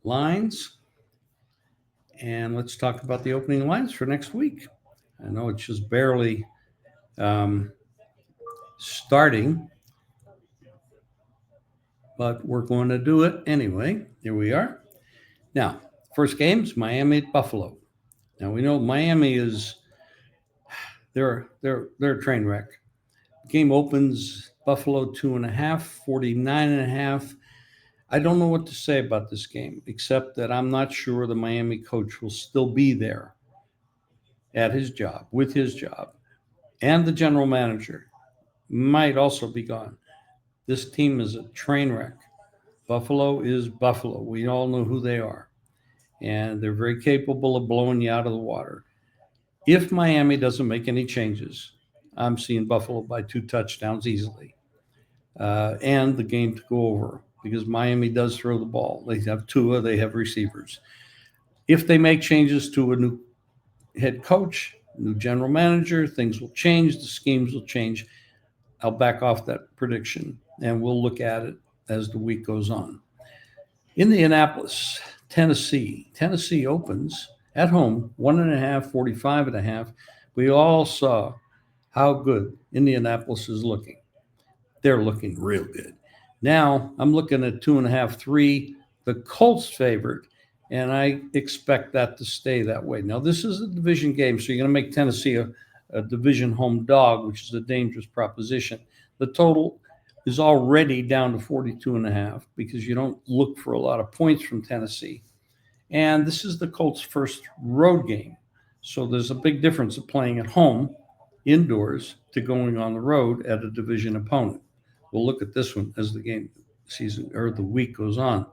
lines. And let's talk about the opening lines for next week. I know it's just barely um, starting, but we're going to do it anyway. Here we are. Now, first game is Miami at Buffalo. Now we know Miami is they're a train wreck. Game opens Buffalo 2.5, 49.5. I don't know what to say about this game, except that I'm not sure the Miami coach will still be there at his job, with his job, and the general manager might also be gone. This team is a train wreck. Buffalo is Buffalo. We all know who they are, and they're very capable of blowing you out of the water. If Miami doesn't make any changes, I'm seeing Buffalo by 2 touchdowns easily, and the game to go over because Miami does throw the ball. They have Tua, they have receivers. If they make changes to a new head coach, new general manager, things will change, the schemes will change. I'll back off that prediction and we'll look at it as the week goes on. Indianapolis, Tennessee. Tennessee opens at home, 1.5, 45.5. We all saw how good Indianapolis is looking. They're looking real good. Now I'm looking at 2.5, 3, the Colts favorite, and I expect that to stay that way. Now, this is a division game, so you're going to make Tennessee a division home dog, which is a dangerous proposition. The total is already down to 42.5 because you don't look for a lot of points from Tennessee. And this is the Colts' first road game. So there's a big difference of playing at home, indoors, to going on the road at a division opponent. We'll look at this one as the game season or the week goes on.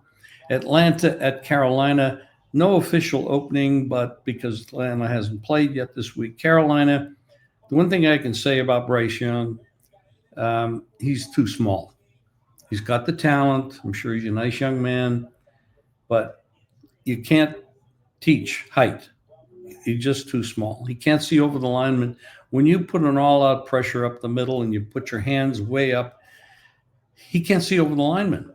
Atlanta at Carolina, no official opening, but because Atlanta hasn't played yet this week, Carolina, the one thing I can say about Bryce Young, he's too small. He's got the talent. I'm sure he's a nice young man, but you can't teach height. He's just too small. He can't see over the lineman. When you put an all-out pressure up the middle and you put your hands way up, he can't see over the lineman.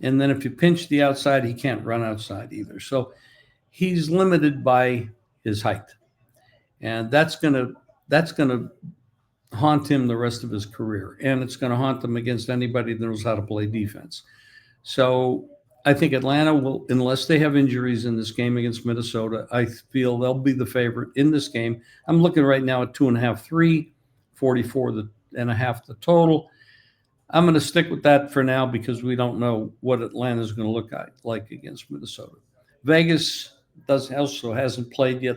And then if you pinch the outside, he can't run outside either. So he's limited by his height. And that's gonna haunt him the rest of his career. And it's gonna haunt him against anybody that knows how to play defense. So I think Atlanta will, unless they have injuries in this game against Minnesota, I feel they'll be the favorite in this game. I'm looking right now at 2.5, 3, 44.5 the total. I'm going to stick with that for now because we don't know what Atlanta is going to look like against Minnesota. Vegas also hasn't played yet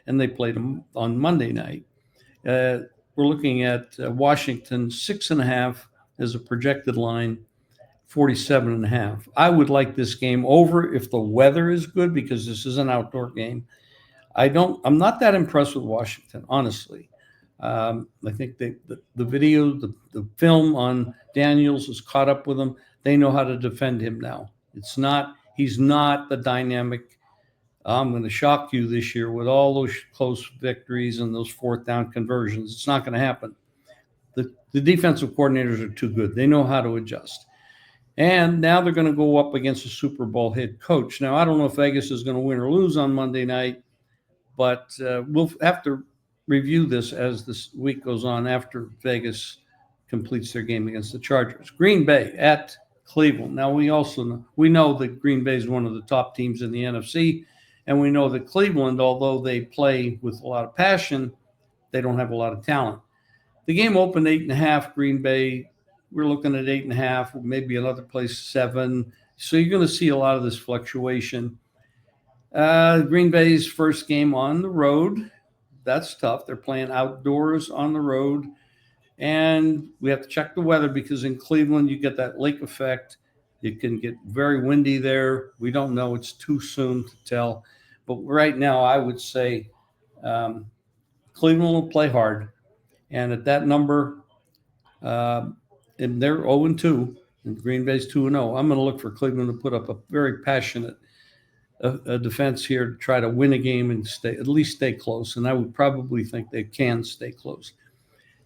and they played them on Monday night. We're looking at Washington 6.5 as a projected line, 47.5. I would like this game over if the weather is good because this is an outdoor game. I'm not that impressed with Washington, honestly. I think the video, the film on Daniels has caught up with him. They know how to defend him now. He's not the dynamic. I'm going to shock you this year with all those close victories and those fourth down conversions. It's not going to happen. The defensive coordinators are too good. They know how to adjust. And now they're going to go up against a Super Bowl head coach. Now, I don't know if Vegas is going to win or lose on Monday night, but we'll have to review this as this week goes on after Vegas completes their game against the Chargers. Green Bay at Cleveland. Now we know that Green Bay is one of the top teams in the NFC, and we know that Cleveland, although they play with a lot of passion, they don't have a lot of talent. The game opened 8.5. Green Bay, we're looking at 8.5, maybe another place 7. So you're going to see a lot of this fluctuation. Green Bay's first game on the road. That's tough. They're playing outdoors on the road. And we have to check the weather because in Cleveland, you get that lake effect. It can get very windy there. We don't know. It's too soon to tell. But right now, I would say Cleveland will play hard. And at that number, and they're 0-2, and Green Bay's 2-0, I'm going to look for Cleveland to put up a very passionate a defense here to try to win a game and at least stay close. And I would probably think they can stay close.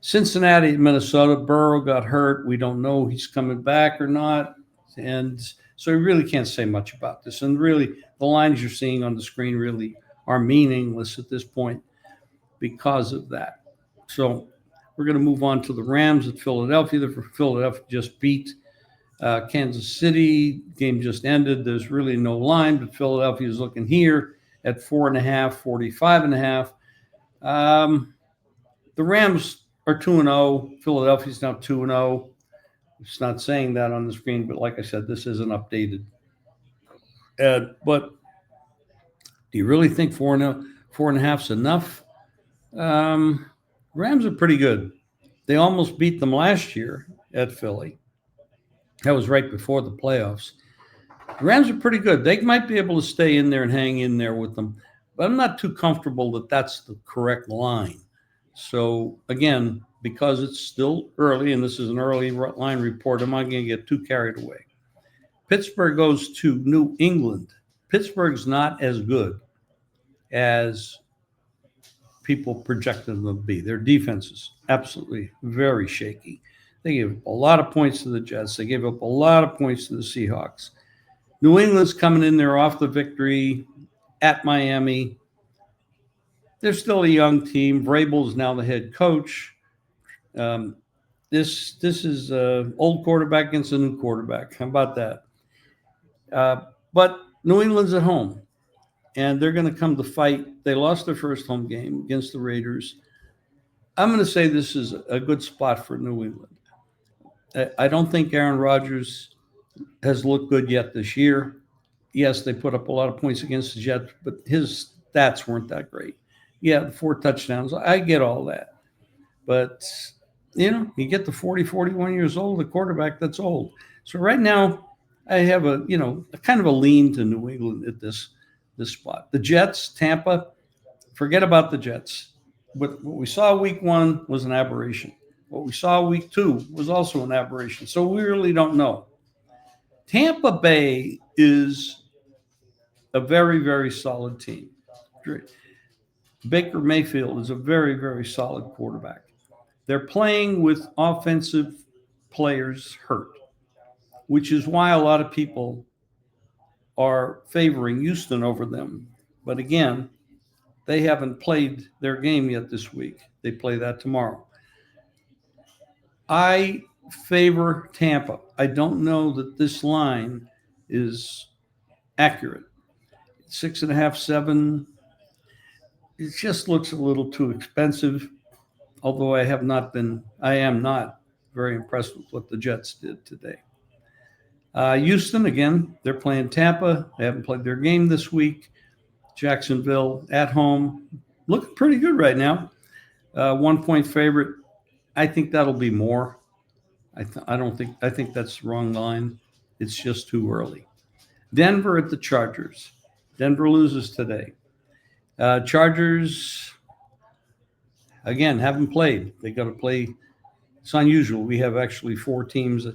Cincinnati, Minnesota. Burrow got hurt. We don't know he's coming back or not. And So you really can't say much about this. And really, the lines you're seeing on the screen really are meaningless at this point because of that. So we're going to move on to the Rams at Philadelphia. The Philadelphia just beat Kansas City. Game just ended. There's really no line, but Philadelphia is looking here at 4.5, 45.5. The Rams are 2-0. Philadelphia's now 2-0. It's not saying that on the screen, but like I said, this isn't updated. But do you really think 4.5 is enough? Rams are pretty good. They almost beat them last year at Philly. That was right before the playoffs. The Rams are pretty good. They might be able to stay in there and hang in there with them, but I'm not too comfortable that that's the correct line. So again, because it's still early and this is an early line report, I'm not going to get too carried away. Pittsburgh goes to New England. Pittsburgh's not as good as people projected them to be. Their defense is absolutely very shaky. They gave up a lot of points to the Jets. They gave up a lot of points to the Seahawks. New England's coming in there off the victory at Miami. They're still a young team. Vrabel is now the head coach. This is an old quarterback against a new quarterback. How about that? But New England's at home, and they're going to come to fight. They lost their first home game against the Raiders. I'm going to say this is a good spot for New England. I don't think Aaron Rodgers has looked good yet this year. Yes, they put up a lot of points against the Jets, but his stats weren't that great. Yeah, 4 touchdowns. I get all that. But, you get to 40, 41 years old, the quarterback, that's old. So right now, I have a kind of a lean to New England at this spot. The Jets, Tampa, forget about the Jets. What we saw week 1 was an aberration. What we saw week 2 was also an aberration. So we really don't know. Tampa Bay is a very, very solid team. Baker Mayfield is a very, very solid quarterback. They're playing with offensive players hurt, which is why a lot of people are favoring Houston over them. But again, they haven't played their game yet this week. They play that tomorrow. I favor Tampa. I don't know that this line is accurate. 6.5, 7. It just looks a little too expensive. Although I am not very impressed with what the Jets did today. Houston, again, they're playing Tampa. They haven't played their game this week. Jacksonville at home, looking pretty good right now. 1-point favorite. I think that'll be more. I think that's the wrong line. It's just too early. Denver at the Chargers. Denver loses today. Chargers, again, haven't played. They got to play. It's unusual. We have actually 4 teams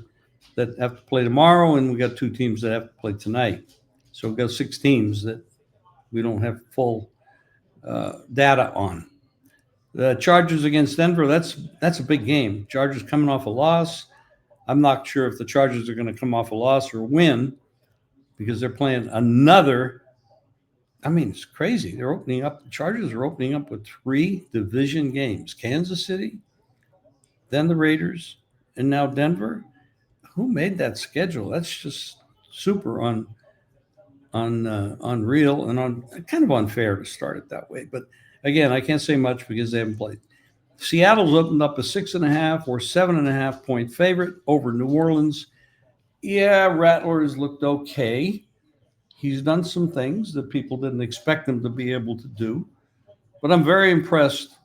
that have to play tomorrow, and we got 2 teams that have to play tonight. So we've got 6 teams that we don't have full data on. The Chargers against Denver, that's a big game. Chargers coming off a loss. I'm not sure if the Chargers are going to come off a loss or win because they're playing another. I mean, it's crazy. The Chargers are opening up with 3 division games. Kansas City, then the Raiders, and now Denver. Who made that schedule? That's just super unreal and kind of unfair to start it that way. But again, I can't say much because they haven't played. Seattle's opened up a 6.5 or 7.5 point favorite over New Orleans. Yeah, Rattler has looked okay. He's done some things that people didn't expect him to be able to do. But I'm very impressed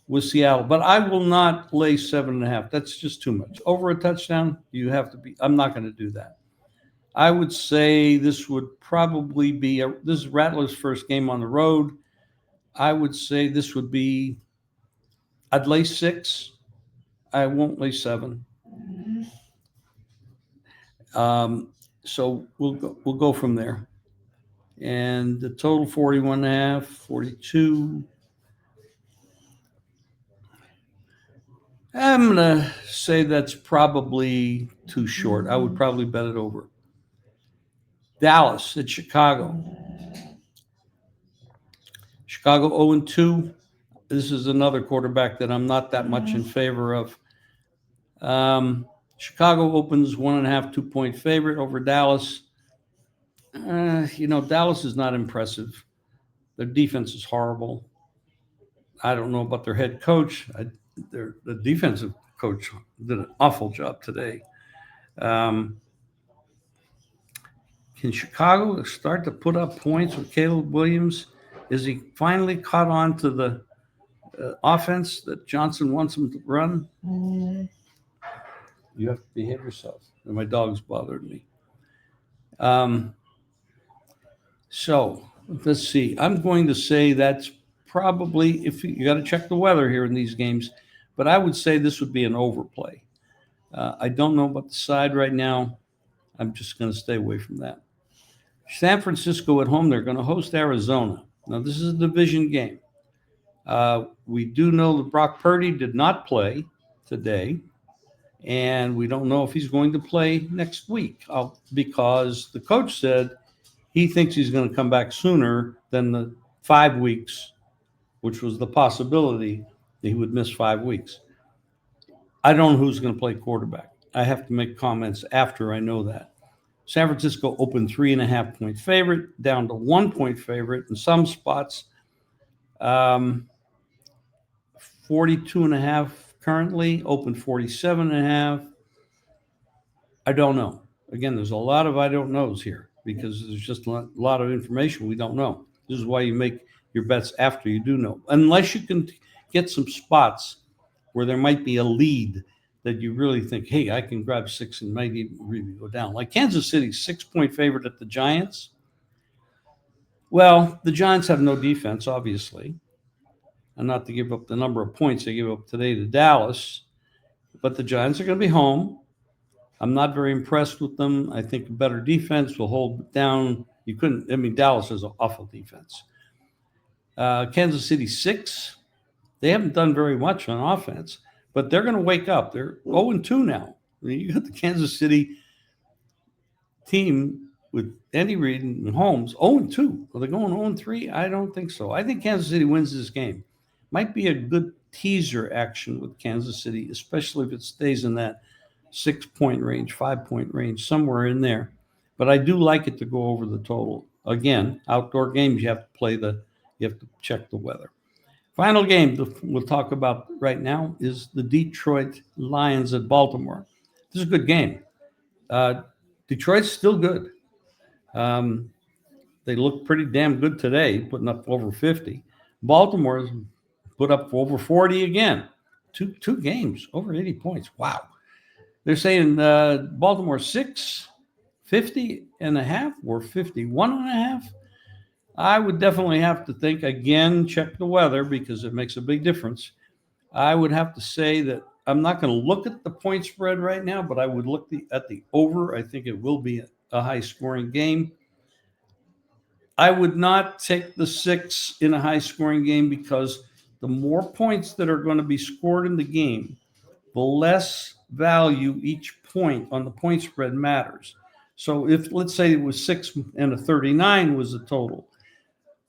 with Seattle. But I will not lay 7.5. That's just too much. Over a touchdown, you have to be. I'm not going to do that. I would say this would probably be this is Rattler's first game on the road. I would say this would be. I'd lay 6. I won't lay 7. So we'll go from there. And the total 41.5, 42. I'm going to say that's probably too short. I would probably bet it over. Dallas at Chicago. Chicago 0-2. This is another quarterback that I'm not that much in favor of. Chicago opens 1.5, 2-point favorite over Dallas. Dallas is not impressive. Their defense is horrible. I don't know about their head coach. The defensive coach did an awful job today. Can Chicago start to put up points with Caleb Williams? Is he finally caught on to the offense that Johnson wants him to run? You have to behave yourself. And my dog's bothering me. So let's see. I'm going to say that's probably, if you got to check the weather here in these games, but I would say this would be an overplay. I don't know about the side right now. I'm just going to stay away from that. San Francisco at home, they're going to host Arizona. Now, this is a division game. We do know that Brock Purdy did not play today, and we don't know if he's going to play next week because the coach said he thinks he's going to come back sooner than the 5 weeks, which was the possibility that he would miss 5 weeks. I don't know who's going to play quarterback. I have to make comments after I know that. San Francisco opened 3.5-point favorite, down to 1-point favorite in some spots. 42.5 currently, open 47.5. I don't know. Again, there's a lot of I don't knows here because there's just a lot of information we don't know. This is why you make your bets after you do know. Unless you can get some spots where there might be a lead that you really think, hey, I can grab 6 and might even really go down. Like Kansas City, 6-point favorite at the Giants. Well, the Giants have no defense, obviously. And not to give up the number of points they gave up today to Dallas. But the Giants are going to be home. I'm not very impressed with them. I think a better defense will hold down. Dallas has an awful defense. Kansas City 6. They haven't done very much on offense, but they're going to wake up. They're 0-2 now. You got the Kansas City team with Andy Reid and Mahomes 0-2. Are they going 0-3? I don't think so. I think Kansas City wins this game. Might be a good teaser action with Kansas City, especially if it stays in that 6-point range, 5-point range, somewhere in there. But I do like it to go over the total. Again, outdoor games, you have to check the weather. Final game we'll talk about right now is the Detroit Lions at Baltimore. This is a good game. Detroit's still good. They look pretty damn good today, putting up over 50. Baltimore's put up over 40 again. Two games, over 80 points. Wow. They're saying Baltimore 50.5 or 51.5. I would definitely have to think again, check the weather because it makes a big difference. I would have to say that I'm not going to look at the point spread right now, but I would look at the over. I think it will be a high scoring game. I would not take the 6 in a high scoring game because the more points that are going to be scored in the game, the less value each point on the point spread matters. So if, let's say it was 6 and a 39 was the total,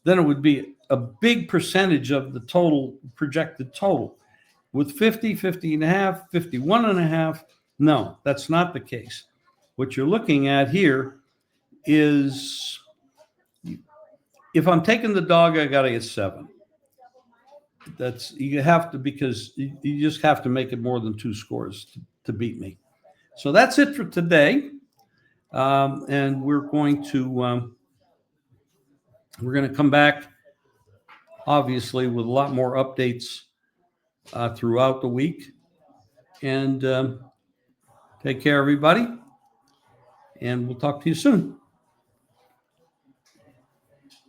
then it would be a big percentage of the total, projected total. With 50, 50.5, 51.5, no, that's not the case. What you're looking at here is, if I'm taking the dog, I got to get 7. You have to, because you just have to make it more than 2 scores to beat me. So that's it for today. And we're going to come back, obviously, with a lot more updates throughout the week. And take care, everybody. And we'll talk to you soon.